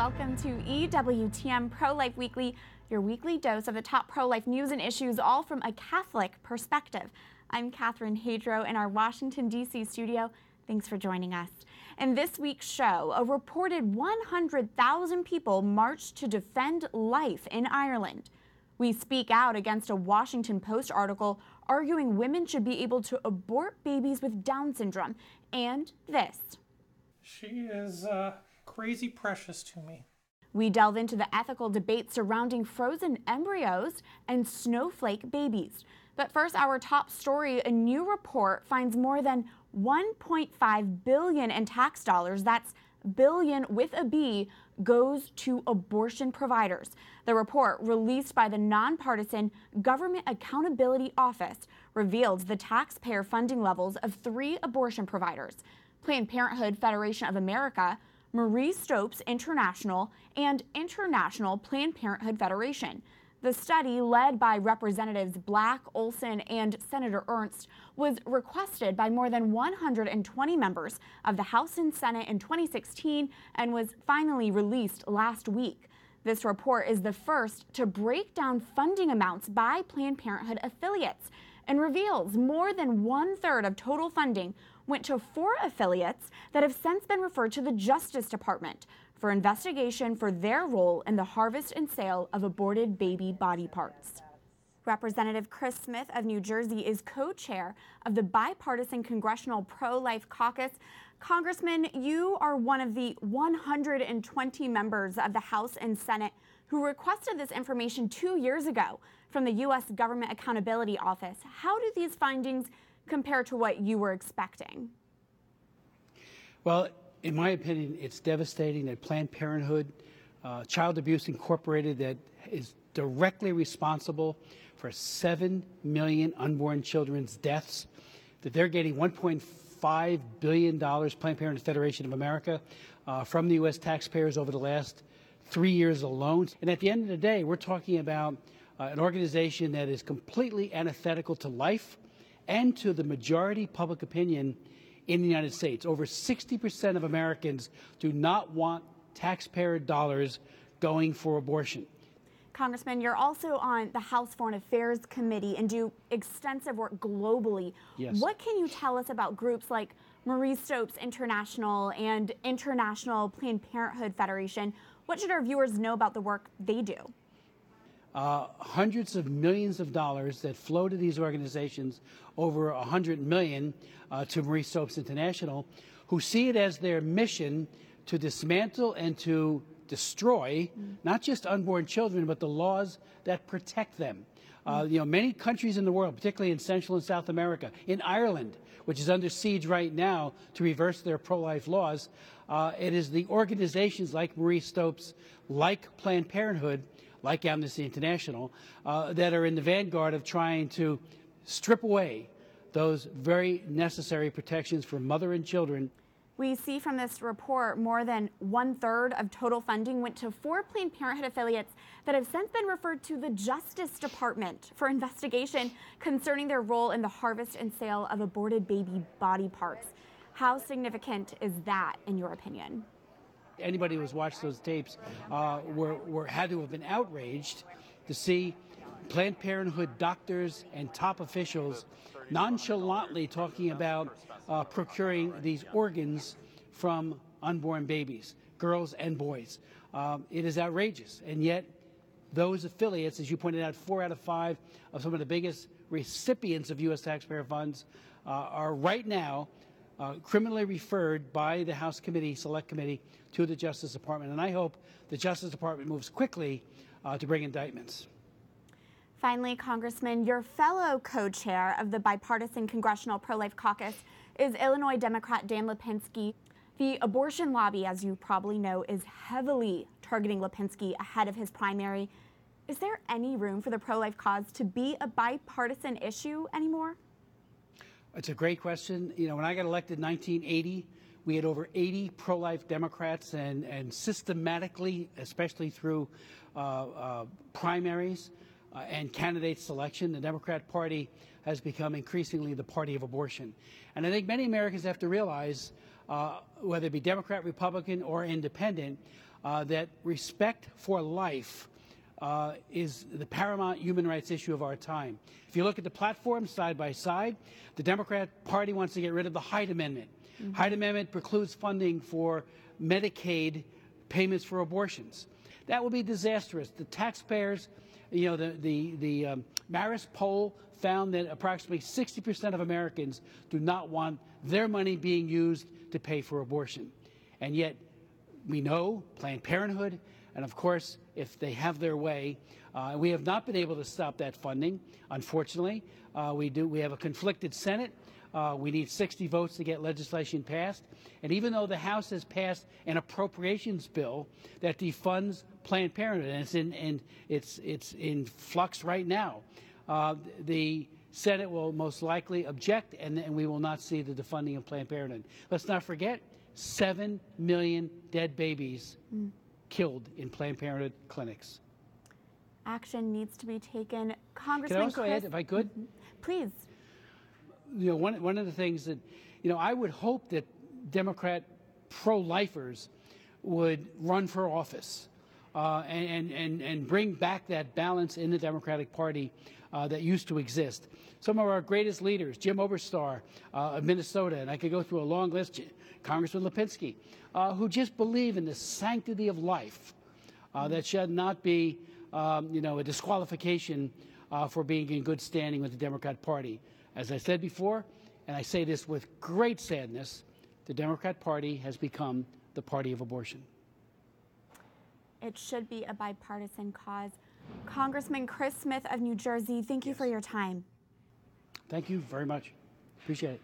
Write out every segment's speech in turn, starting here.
welcome to EWTN Pro-Life Weekly, your weekly dose of the top pro-life news and issues, all from a Catholic perspective. I'm Catherine Hadro in our Washington, D.C. studio. Thanks for joining us. In this week's show, a reported 100,000 people marched to defend life in Ireland. We speak out against a Washington Post article arguing women should be able to abort babies with Down syndrome. And this. She is crazy precious to me. We delve into the ethical debate surrounding frozen embryos and snowflake babies. But first, our top story, a new report finds more than $1.5 billion in tax dollars, that's billion with a B, goes to abortion providers. The report, released by the nonpartisan Government Accountability Office, reveals the taxpayer funding levels of 3 abortion providers: Planned Parenthood Federation of America, Marie Stopes International, and International Planned Parenthood Federation. The study, led by Representatives Black, Olson, and Senator Ernst, was requested by more than 120 members of the House and Senate in 2016 and was finally released last week. This report is the first to break down funding amounts by Planned Parenthood affiliates and reveals more than 1/3 of total funding went to 4 affiliates that have since been referred to the Justice Department for investigation for their role in the harvest and sale of aborted baby body parts. Representative Chris Smith of New Jersey is co-chair of the Bipartisan Congressional Pro-Life Caucus. Congressman, you are one of the 120 members of the House and Senate who requested this information 2 years ago from the U.S. Government Accountability Office. How do these findings compare to what you were expecting? Well, in my opinion, it's devastating that Planned Parenthood, Child Abuse Incorporated, that is directly responsible for 7 million unborn children's deaths, that they're getting $1.5 billion, Planned Parenthood Federation of America, from the U.S. taxpayers over the last 3 years alone. And at the end of the day, we're talking about an organization that is completely antithetical to life and to the majority public opinion in the United States. Over 60% of Americans do not want taxpayer dollars going for abortion. Congressman, you're also on the House Foreign Affairs Committee and do extensive work globally. Yes. What can you tell us about groups like Marie Stopes International and International Planned Parenthood Federation? What should our viewers know about the work they do? Hundreds of millions of dollars that flow to these organizations, over $100 million to Marie Stopes International, who see it as their mission to dismantle and to destroy not just unborn children, but the laws that protect them. Many countries in the world, particularly in Central and South America, in Ireland, which is under siege right now to reverse their pro-life laws, it is the organizations like Marie Stopes, like Planned Parenthood, like Amnesty International, that are in the vanguard of trying to strip away those very necessary protections for mother and children. We see from this report more than 1/3 of total funding went to 4 Planned Parenthood affiliates that have since been referred to the Justice Department for investigation concerning their role in the harvest and sale of aborted baby body parts. How significant is that, in your opinion? Anybody who's watched those tapes had to have been outraged to see Planned Parenthood doctors and top officials nonchalantly talking about procuring these organs from unborn babies, girls and boys. It is outrageous, and yet those affiliates, as you pointed out, 4 out of 5 of some of the biggest recipients of U.S. taxpayer funds are right now criminally referred by the House Committee, Select Committee, to the Justice Department. And I hope the Justice Department moves quickly to bring indictments. Finally, Congressman, your fellow co-chair of the Bipartisan Congressional Pro-Life Caucus is Illinois Democrat Dan Lipinski. The abortion lobby, as you probably know, is heavily targeting Lipinski ahead of his primary. Is there any room for the pro-life cause to be a bipartisan issue anymore? It's a great question. You know, when I got elected in 1980, we had over 80 pro-life Democrats, and systematically, especially through primaries and candidate selection, the Democrat Party has become increasingly the party of abortion. And I think many Americans have to realize, whether it be Democrat, Republican, or independent, that respect for life is the paramount human rights issue of our time. If you look at the platforms side by side, the Democrat Party wants to get rid of the Hyde Amendment. Hyde Amendment precludes funding for Medicaid payments for abortions. That would be disastrous. The taxpayers, you know, the Marist poll found that approximately 60% of Americans do not want their money being used to pay for abortion. And yet, we know Planned Parenthood, and of course, if they have their way, we have not been able to stop that funding, unfortunately. We have a conflicted Senate. We need 60 votes to get legislation passed. And even though the House has passed an appropriations bill that defunds Planned Parenthood, and it's in flux right now, the Senate will most likely object, and we will not see the defunding of Planned Parenthood. Let's not forget, 7 million dead babies killed in Planned Parenthood clinics. Action needs to be taken. Congressman Can I also add, if I could? Please. You know, one of the things that, you know, I would hope that Democrat pro-lifers would run for office and bring back that balance in the Democratic Party that used to exist. Some of our greatest leaders, Jim Oberstar of Minnesota, and I could go through a long list, Congressman Lipinski, who just believe in the sanctity of life that should not be, you know, a disqualification for being in good standing with the Democrat Party. As I said before, and I say this with great sadness, the Democrat Party has become the party of abortion. It should be a bipartisan cause. Congressman Chris Smith of New Jersey, thank you for your time. Thank you very much. Appreciate it.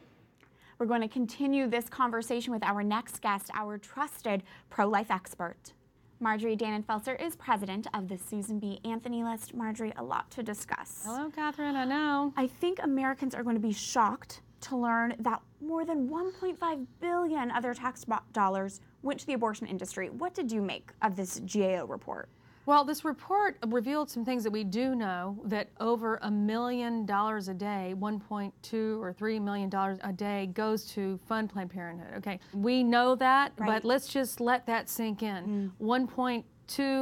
We're going to continue this conversation with our next guest, our trusted pro-life expert. Marjorie Dannenfelser is president of the Susan B. Anthony List. Marjorie, a lot to discuss. Hello, Catherine. I know. I think Americans are going to be shocked to learn that more than $1.5 billion of their tax dollars went to the abortion industry. What did you make of this GAO report? Well, this report revealed some things that we do know, that over $1 million a day, 1.2 or $3 million a day goes to fund Planned Parenthood. Okay, we know that, right, but let's just let that sink in. 1.2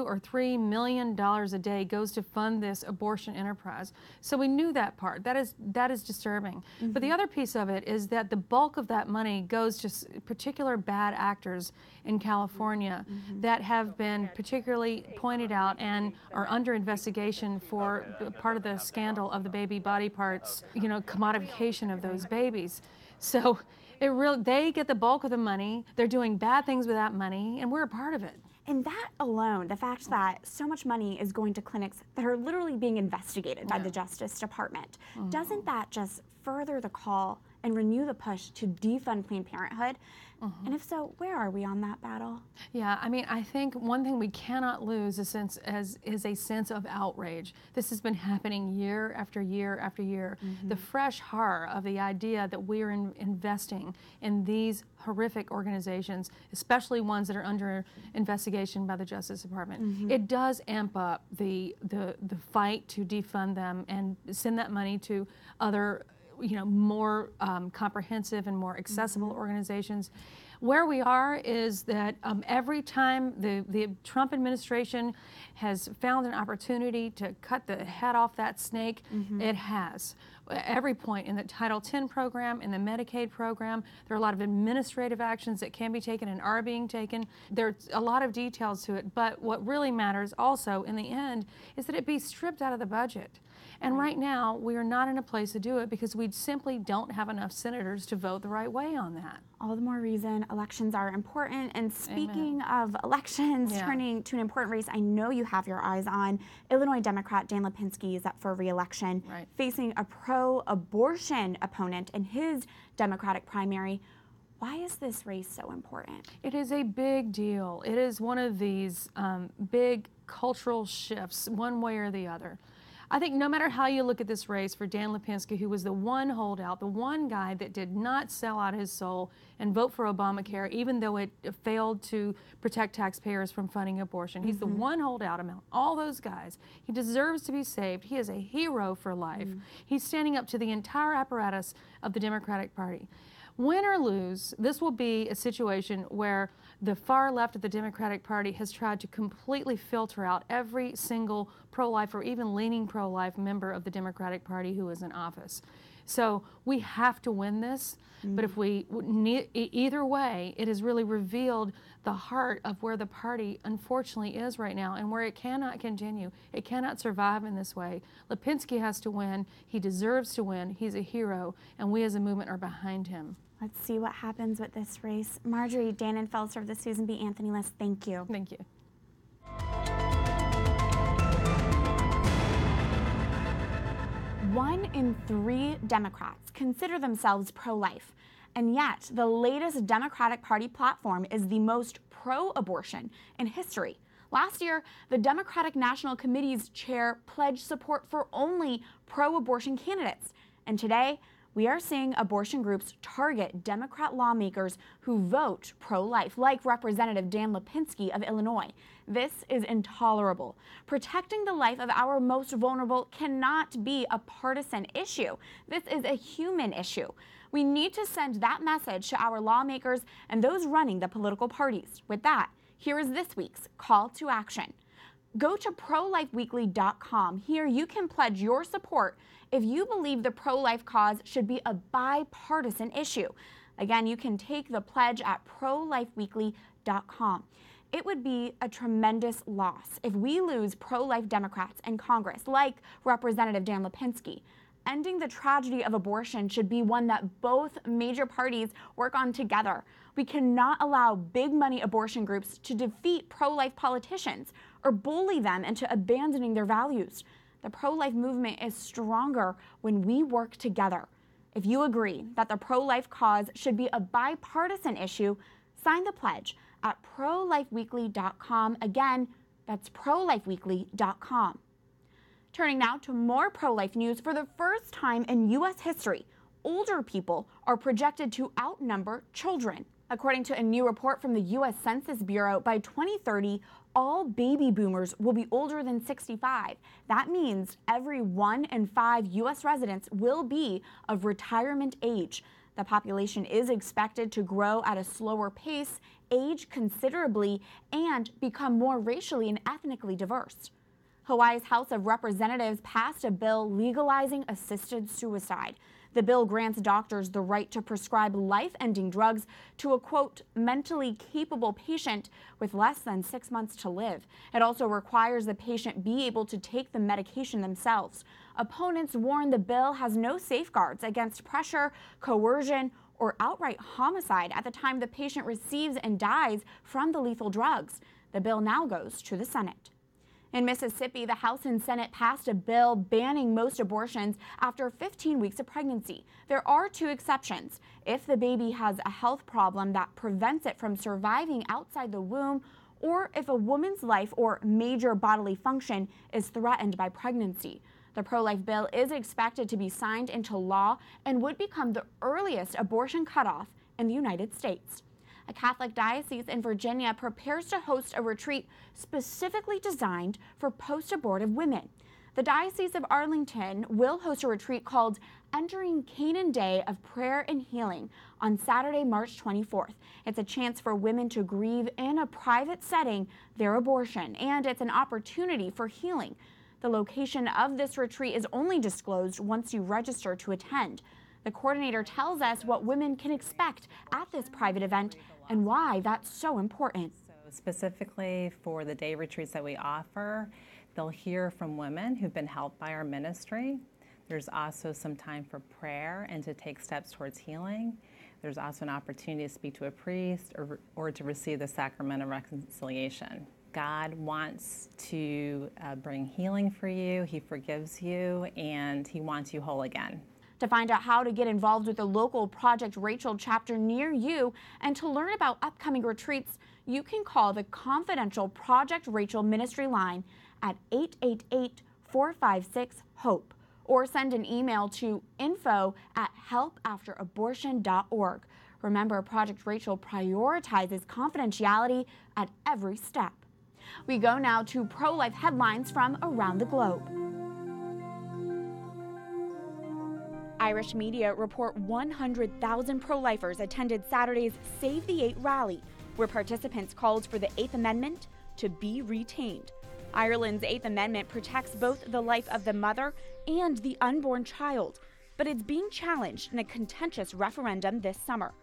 or $3 million a day goes to fund this abortion enterprise. So we knew that part. That is disturbing. But the other piece of it is that the bulk of that money goes to particular bad actors in California that have been particularly pointed out and are under investigation for part of the scandal of the baby body parts, you know, commodification of those babies. So they get the bulk of the money. They're doing bad things with that money, and we're a part of it. And that alone, the fact that so much money is going to clinics that are literally being investigated by the Justice Department, doesn't that just further the call and renew the push to defund Planned Parenthood? And if so, where are we on that battle? Yeah, I mean, I think one thing we cannot lose is a sense of outrage. This has been happening year after year after year. The fresh horror of the idea that we are investing in these horrific organizations, especially ones that are under investigation by the Justice Department. It does amp up the fight to defund them and send that money to other, you know, more comprehensive and more accessible organizations. Where we are is that every time the Trump administration has found an opportunity to cut the head off that snake, it has. Every point in the Title X program, in the Medicaid program, there are a lot of administrative actions that can be taken and are being taken. There's a lot of details to it, but what really matters also in the end is that it be stripped out of the budget. And right now, we are not in a place to do it because we simply don't have enough senators to vote the right way on that. All the more reason elections are important. And speaking of elections, turning to an important race I know you have your eyes on, Illinois Democrat Dan Lipinski is up for re-election, facing a pro-abortion opponent in his Democratic primary. Why is this race so important? It is a big deal. It is one of these big cultural shifts, one way or the other. I think no matter how you look at this race for Dan Lipinski, who was the one holdout, the one guy that did not sell out his soul and vote for Obamacare, even though it failed to protect taxpayers from funding abortion. He's the one holdout among all those guys. He deserves to be saved. He is a hero for life. He's standing up to the entire apparatus of the Democratic Party. Win or lose, this will be a situation where the far left of the Democratic Party has tried to completely filter out every single pro-life or even leaning pro-life member of the Democratic Party who is in office. So we have to win this, but if we either way, it has really revealed the heart of where the party unfortunately is right now and where it cannot continue. It cannot survive in this way. Lipinski has to win. He deserves to win. He's a hero, and we as a movement are behind him. Let's see what happens with this race. Marjorie Dannenfelser of the Susan B. Anthony List, thank you. Thank you. 1 in 3 Democrats consider themselves pro-life, and yet the latest Democratic Party platform is the most pro-abortion in history. Last year, the Democratic National Committee's chair pledged support for only pro-abortion candidates, and today we are seeing abortion groups target Democrat lawmakers who vote pro-life, like Representative Dan Lipinski of Illinois. This is intolerable. Protecting the life of our most vulnerable cannot be a partisan issue. This is a human issue. We need to send that message to our lawmakers and those running the political parties. With that, here is this week's call to action. Go to prolifeweekly.com. Here you can pledge your support if you believe the pro-life cause should be a bipartisan issue. Again, you can take the pledge at prolifeweekly.com. It would be a tremendous loss if we lose pro-life Democrats in Congress, like Representative Dan Lipinski. Ending the tragedy of abortion should be one that both major parties work on together. We cannot allow big money abortion groups to defeat pro-life politicians or bully them into abandoning their values. The pro-life movement is stronger when we work together. If you agree that the pro-life cause should be a bipartisan issue, sign the pledge at prolifeweekly.com. Again, that's prolifeweekly.com. Turning now to more pro-life news. For the first time in U.S. history, older people are projected to outnumber children. According to a new report from the U.S. Census Bureau, by 2030, all baby boomers will be older than 65. That means every 1 in 5 U.S. residents will be of retirement age. The population is expected to grow at a slower pace, age considerably, and become more racially and ethnically diverse. Hawaii's House of Representatives passed a bill legalizing assisted suicide. The bill grants doctors the right to prescribe life-ending drugs to a, quote, mentally capable patient with less than 6 months to live. It also requires the patient be able to take the medication themselves. Opponents warn the bill has no safeguards against pressure, coercion, or outright homicide at the time the patient receives and dies from the lethal drugs. The bill now goes to the Senate. In Mississippi, the House and Senate passed a bill banning most abortions after 15 weeks of pregnancy. There are 2 exceptions. If the baby has a health problem that prevents it from surviving outside the womb, or if a woman's life or major bodily function is threatened by pregnancy. The pro-life bill is expected to be signed into law and would become the earliest abortion cutoff in the United States. A Catholic diocese in Virginia prepares to host a retreat specifically designed for post-abortive women. The Diocese of Arlington will host a retreat called Entering Canaan Day of Prayer and Healing on Saturday, March 24th. It's a chance for women to grieve in a private setting their abortion, and it's an opportunity for healing. The location of this retreat is only disclosed once you register to attend. The coordinator tells us what women can expect at this private event and why that's so important. So specifically for the day retreats that we offer, they'll hear from women who've been helped by our ministry. There's also some time for prayer and to take steps towards healing. There's also an opportunity to speak to a priest or to receive the sacrament of reconciliation. God wants to bring healing for you. He forgives you, and He wants you whole again. To find out how to get involved with the local Project Rachel chapter near you and to learn about upcoming retreats, you can call the confidential Project Rachel ministry line at 888-456-HOPE or send an email to info@helpafterabortion.org. Remember, Project Rachel prioritizes confidentiality at every step. We go now to pro-life headlines from around the globe. Irish media report 100,000 pro-lifers attended Saturday's Save the 8 rally, where participants called for the 8th Amendment to be retained. Ireland's 8th Amendment protects both the life of the mother and the unborn child, but it's being challenged in a contentious referendum this summer.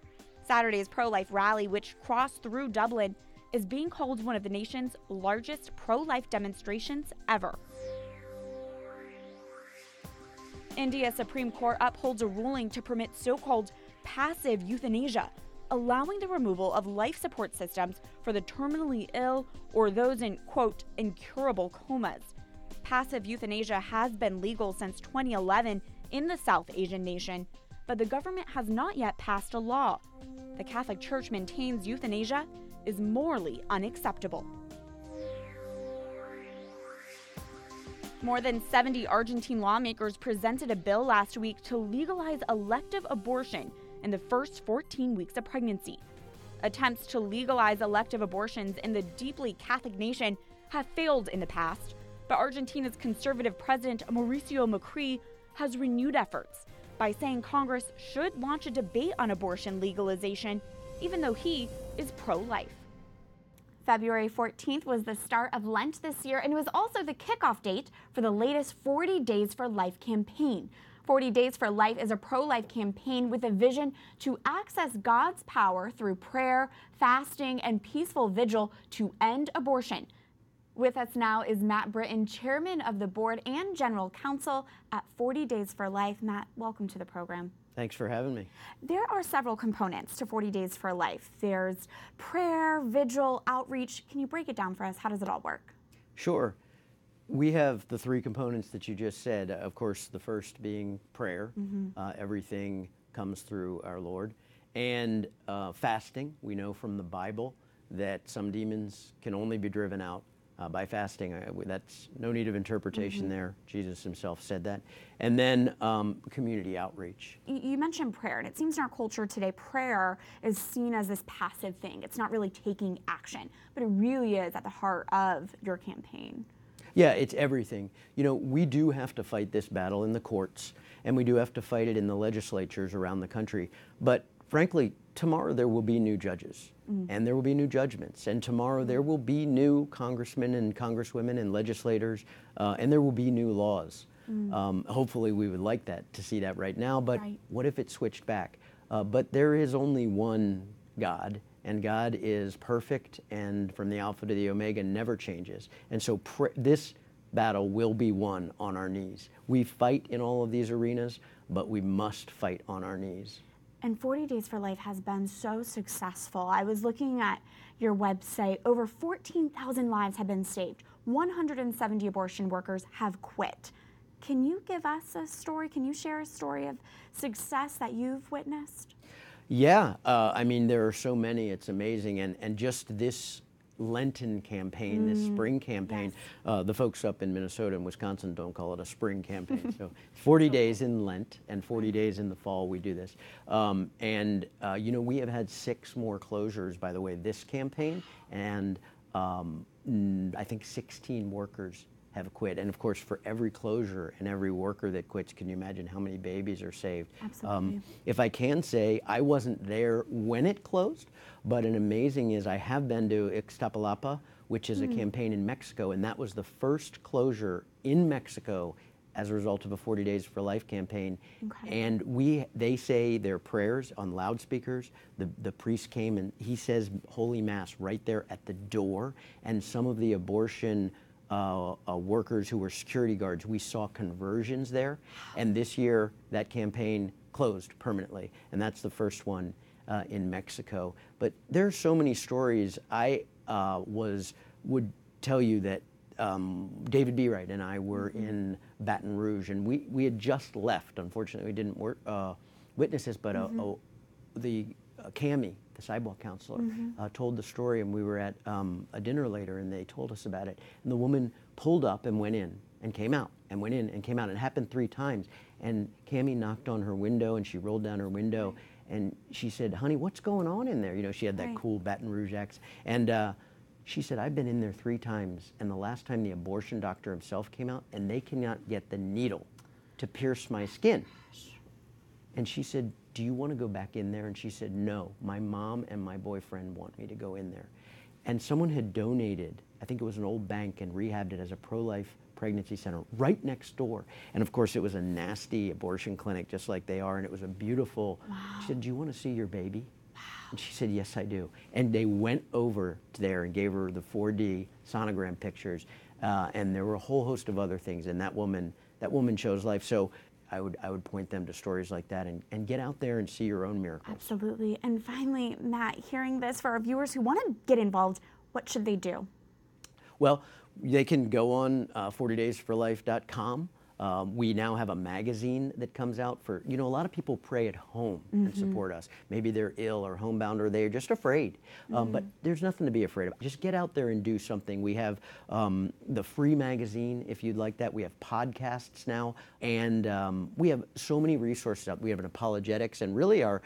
Saturday's pro-life rally, which crossed through Dublin, is being called one of the nation's largest pro-life demonstrations ever. India's Supreme Court upholds a ruling to permit so-called passive euthanasia, allowing the removal of life support systems for the terminally ill or those in, quote, incurable comas. Passive euthanasia has been legal since 2011 in the South Asian nation, but the government has not yet passed a law. The Catholic Church maintains euthanasia is morally unacceptable. More than 70 Argentine lawmakers presented a bill last week to legalize elective abortion in the first 14 weeks of pregnancy. Attempts to legalize elective abortions in the deeply Catholic nation have failed in the past, but Argentina's conservative president Mauricio Macri has renewed efforts by saying Congress should launch a debate on abortion legalization, even though he is pro-life. February 14th was the start of Lent this year, and it was also the kickoff date for the latest 40 Days for Life campaign. 40 Days for Life is a pro-life campaign with a vision to access God's power through prayer, fasting, and peaceful vigil to end abortion. With us now is Matt Britton, chairman of the board and general counsel at 40 Days for Life. Matt, welcome to the program. Thanks for having me. There are several components to 40 Days for Life. There's prayer, vigil, outreach. Can you break it down for us? How does it all work? Sure. We have the three components that you just said. Of course, the first being prayer. Everything comes through our Lord. And fasting. We know from the Bible that some demons can only be driven out by fasting. That's no need of interpretation there. Jesus himself said that. And then community outreach. You mentioned prayer, and it seems in our culture today, prayer is seen as this passive thing. It's not really taking action, but it really is at the heart of your campaign. Yeah, it's everything. You know, we do have to fight this battle in the courts, and we do have to fight it in the legislatures around the country. But frankly, tomorrow there will be new judges, and there will be new judgments, and tomorrow there will be new congressmen and congresswomen and legislators, and there will be new laws. Hopefully we would like that, to see that right now, but what if it switched back? But there is only one God, and God is perfect, and from the Alpha to the Omega never changes. And so this battle will be won on our knees. We fight in all of these arenas, but we must fight on our knees. And 40 Days for Life has been so successful. I was looking at your website. Over 14,000 lives have been saved. 170 abortion workers have quit. Can you give us a story? Can you share a story of success that you've witnessed? Yeah, I mean, there are so many. It's amazing. And just this Lenten campaign, this spring campaign, the folks up in Minnesota and Wisconsin don't call it a spring campaign. So 40 days in Lent and 40 days in the fall we do this. You know, we have had 6 more closures, by the way, this campaign, and I think 16 workers have quit. And of course, for every closure and every worker that quits, can you imagine how many babies are saved? Absolutely. If I can say, I wasn't there when it closed, but an amazing is I have been to Ixtapalapa, which is a campaign in Mexico, and that was the first closure in Mexico as a result of a 40 Days for Life campaign. Incredible. And they say their prayers on loudspeakers. The priest came and he says Holy Mass right there at the door, and some of the abortion workers who were security guards, we saw conversions there. And this year, that campaign closed permanently. And that's the first one in Mexico. But there are so many stories. I would tell you that David B. Wright and I were in Baton Rouge, and we had just left. Unfortunately, we didn't witness this, but Cammie, the sidewalk counselor, told the story, and we were at a dinner later, and they told us about it. And the woman pulled up and went in and came out and went in and came out. It happened 3 times. And Cammie knocked on her window, and she rolled down her window, and she said, "Honey, what's going on in there?" You know, she had that cool Baton Rouge accent. And she said, "I've been in there 3 times, and the last time the abortion doctor himself came out, and they cannot get the needle to pierce my skin." And she said, do you want to go back in there? And she said, no, my mom and my boyfriend want me to go in there. And someone had donated, I think it was an old bank, and rehabbed it as a pro-life pregnancy center right next door. And of course, it was a nasty abortion clinic, just like they are, and it was a beautiful, she said, do you want to see your baby? And she said, yes, I do. And they went over to there and gave her the 4D sonogram pictures, and there were a whole host of other things, and that woman chose life. So I would point them to stories like that and get out there and see your own miracles. Absolutely. And finally, Matt, hearing this, for our viewers who want to get involved, what should they do? Well, they can go on 40daysforlife.com. We now have a magazine that comes out for, a lot of people pray at home and support us. Maybe they're ill or homebound or they're just afraid. But there's nothing to be afraid of. Just get out there and do something. We have the free magazine, if you'd like that. We have podcasts now. And we have so many resources up. We have an apologetics and really our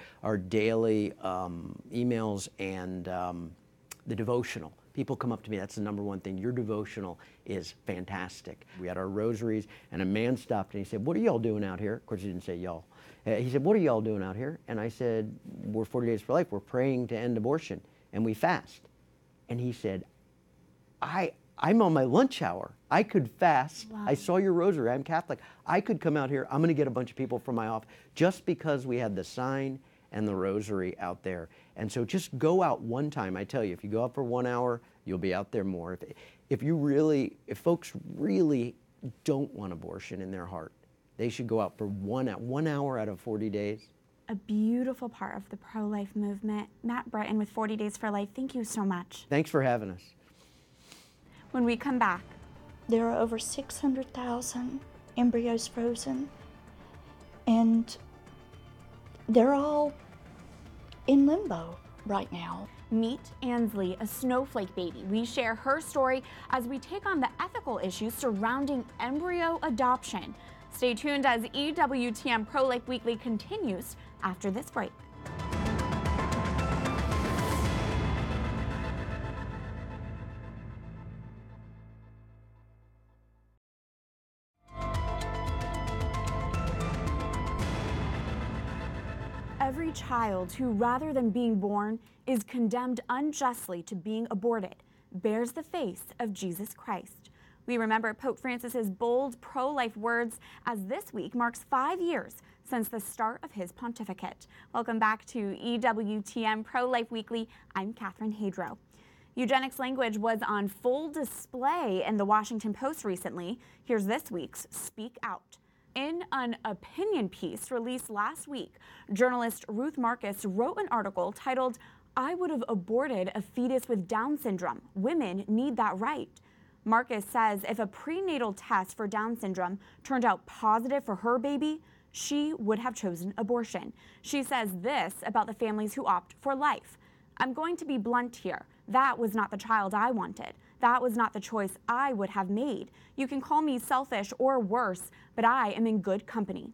daily emails and the devotional. People come up to me, that's the number one thing. Your devotional is fantastic. We had our rosaries, and a man stopped and he said, what are y'all doing out here? Of course, he didn't say y'all. He said, what are y'all doing out here? And I said, we're 40 Days for Life. We're praying to end abortion, and we fast. And he said, I'm on my lunch hour. I could fast. Wow. I saw your rosary. I'm Catholic. I could come out here. I'm going to get a bunch of people from my office just because we had the sign and the rosary out there. And so just go out one time. I tell you, if you go out for 1 hour, you'll be out there more. If folks really don't want abortion in their heart, they should go out for 1 hour out of 40 days. A beautiful part of the pro-life movement. Matt Britton with 40 Days for Life, thank you so much. Thanks for having us. When we come back. There are over 600,000 embryos frozen, and they're all in limbo right now. Meet Ansley, a snowflake baby. We share her story as we take on the ethical issues surrounding embryo adoption. Stay tuned as EWTN Pro-Life Weekly continues after this break. Every child who, rather than being born, is condemned unjustly to being aborted bears the face of Jesus Christ. We remember Pope Francis's bold pro-life words as this week marks 5 years since the start of his pontificate. Welcome back to EWTN Pro-Life Weekly. I'm Catherine Hadro. Eugenics language was on full display in the Washington Post recently. Here's this week's Speak Out. In an opinion piece released last week, journalist Ruth Marcus wrote an article titled, "I would have aborted a fetus with Down syndrome. Women need that right." Marcus says if a prenatal test for Down syndrome turned out positive for her baby, she would have chosen abortion. She says this about the families who opt for life. "I'm going to be blunt here. That was not the child I wanted. That was not the choice I would have made. You can call me selfish or worse, but I am in good company."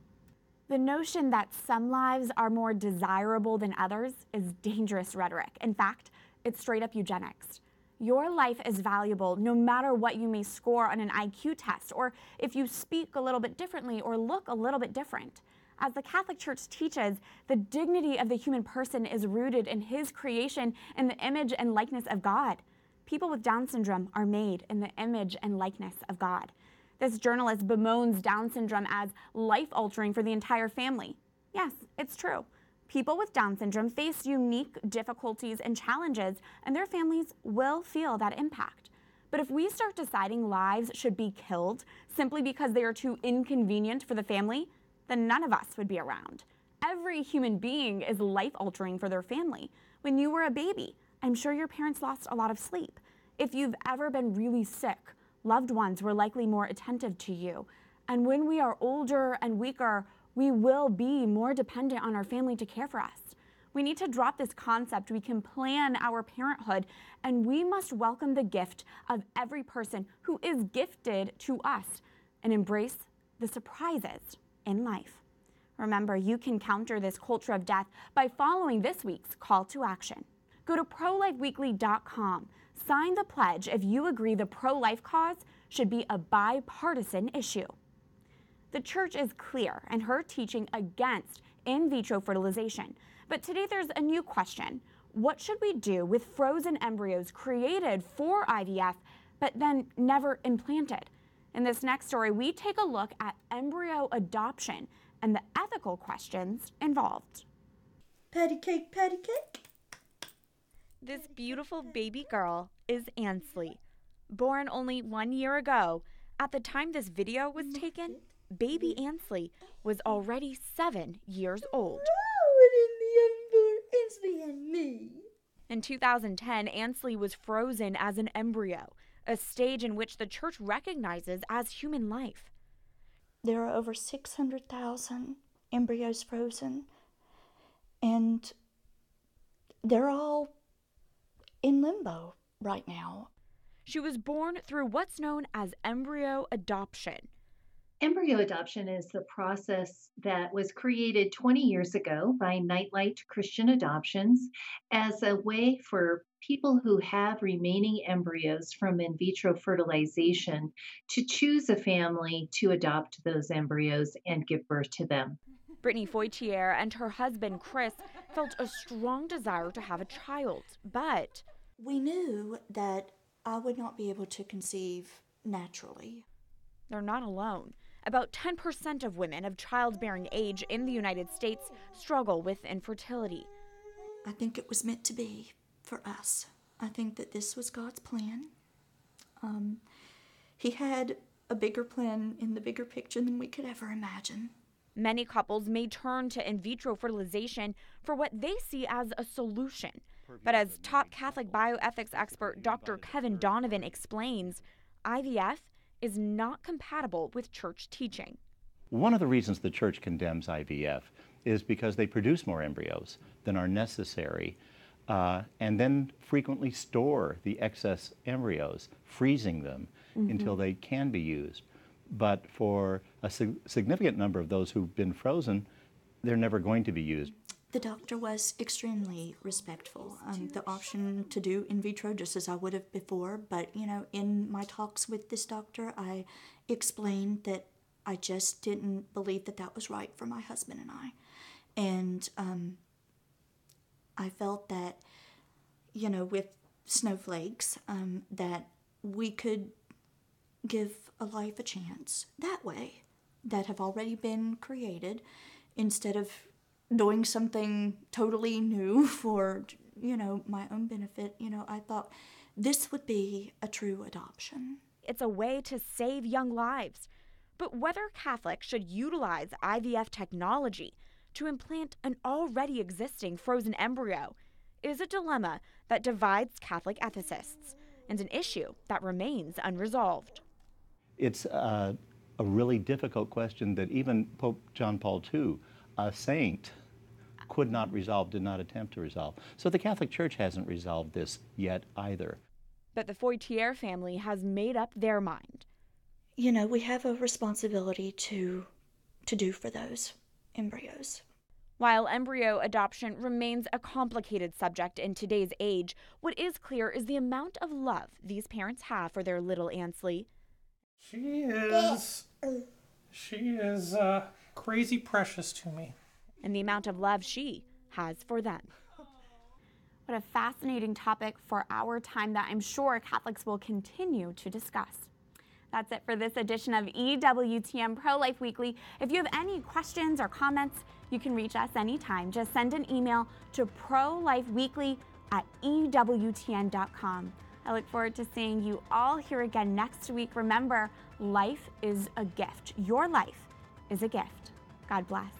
The notion that some lives are more desirable than others is dangerous rhetoric. In fact, it's straight up eugenics. Your life is valuable no matter what you may score on an IQ test, or if you speak a little bit differently or look a little bit different. As the Catholic Church teaches, the dignity of the human person is rooted in his creation in the image and likeness of God. People with Down syndrome are made in the image and likeness of God. This journalist bemoans Down syndrome as life-altering for the entire family. Yes, it's true. People with Down syndrome face unique difficulties and challenges, and their families will feel that impact. But if we start deciding lives should be killed simply because they are too inconvenient for the family, then none of us would be around. Every human being is life-altering for their family. When you were a baby, I'm sure your parents lost a lot of sleep. If you've ever been really sick, loved ones were likely more attentive to you. And when we are older and weaker, we will be more dependent on our family to care for us. We need to drop this concept. We can plan our parenthood, and we must welcome the gift of every person who is gifted to us and embrace the surprises in life. Remember, you can counter this culture of death by following this week's call to action. Go to prolifeweekly.com. Sign the pledge if you agree the pro-life cause should be a bipartisan issue. The church is clear in her teaching against in vitro fertilization. But today there's a new question. What should we do with frozen embryos created for IVF but then never implanted? In this next story, we take a look at embryo adoption and the ethical questions involved. Patty cake, patty cake. This beautiful baby girl is Ansley. Born only 1 year ago, at the time this video was taken, baby Ansley was already 7 years old. Ansley and me. In 2010, Ansley was frozen as an embryo, a stage in which the church recognizes as human life. There are over 600,000 embryos frozen, and they're all in limbo right now. She was born through what's known as embryo adoption. Embryo adoption is the process that was created 20 years ago by Nightlight Christian Adoptions as a way for people who have remaining embryos from in vitro fertilization to choose a family to adopt those embryos and give birth to them. Brittany Foitier and her husband Chris felt a strong desire to have a child, but we knew that I would not be able to conceive naturally. They're not alone. About 10% of women of childbearing age in the United States struggle with infertility. I think it was meant to be for us. I think that this was God's plan. He had a bigger plan in the bigger picture than we could ever imagine. Many couples may turn to in vitro fertilization for what they see as a solution. But as top Catholic bioethics expert Dr. Kevin Donovan explains, IVF is not compatible with church teaching. One of the reasons the church condemns IVF is because they produce more embryos than are necessary and then frequently store the excess embryos, freezing them until they can be used. But for a significant number of those who've been frozen, they're never going to be used. The doctor was extremely respectful. The option to do in vitro, just as I would have before, but in my talks with this doctor, I explained that I just didn't believe that that was right for my husband and I. And I felt that, with snowflakes, that we could give a life a chance that way, that have already been created, instead of doing something totally new for, my own benefit. I thought this would be a true adoption. It's a way to save young lives. But whether Catholics should utilize IVF technology to implant an already existing frozen embryo is a dilemma that divides Catholic ethicists and an issue that remains unresolved. It's a really difficult question that even Pope John Paul II, a saint, could not resolve, did not attempt to resolve. So the Catholic Church hasn't resolved this yet either. But the Foitier family has made up their mind. We have a responsibility to do for those embryos. While embryo adoption remains a complicated subject in today's age, what is clear is the amount of love these parents have for their little Ansley. She is crazy precious to me. And the amount of love she has for them. What a fascinating topic for our time that I'm sure Catholics will continue to discuss. That's it for this edition of EWTN Pro-Life Weekly. If you have any questions or comments, you can reach us anytime. Just send an email to prolifeweekly@ewtn.com. I look forward to seeing you all here again next week. Remember, life is a gift. Your life is a gift. God bless.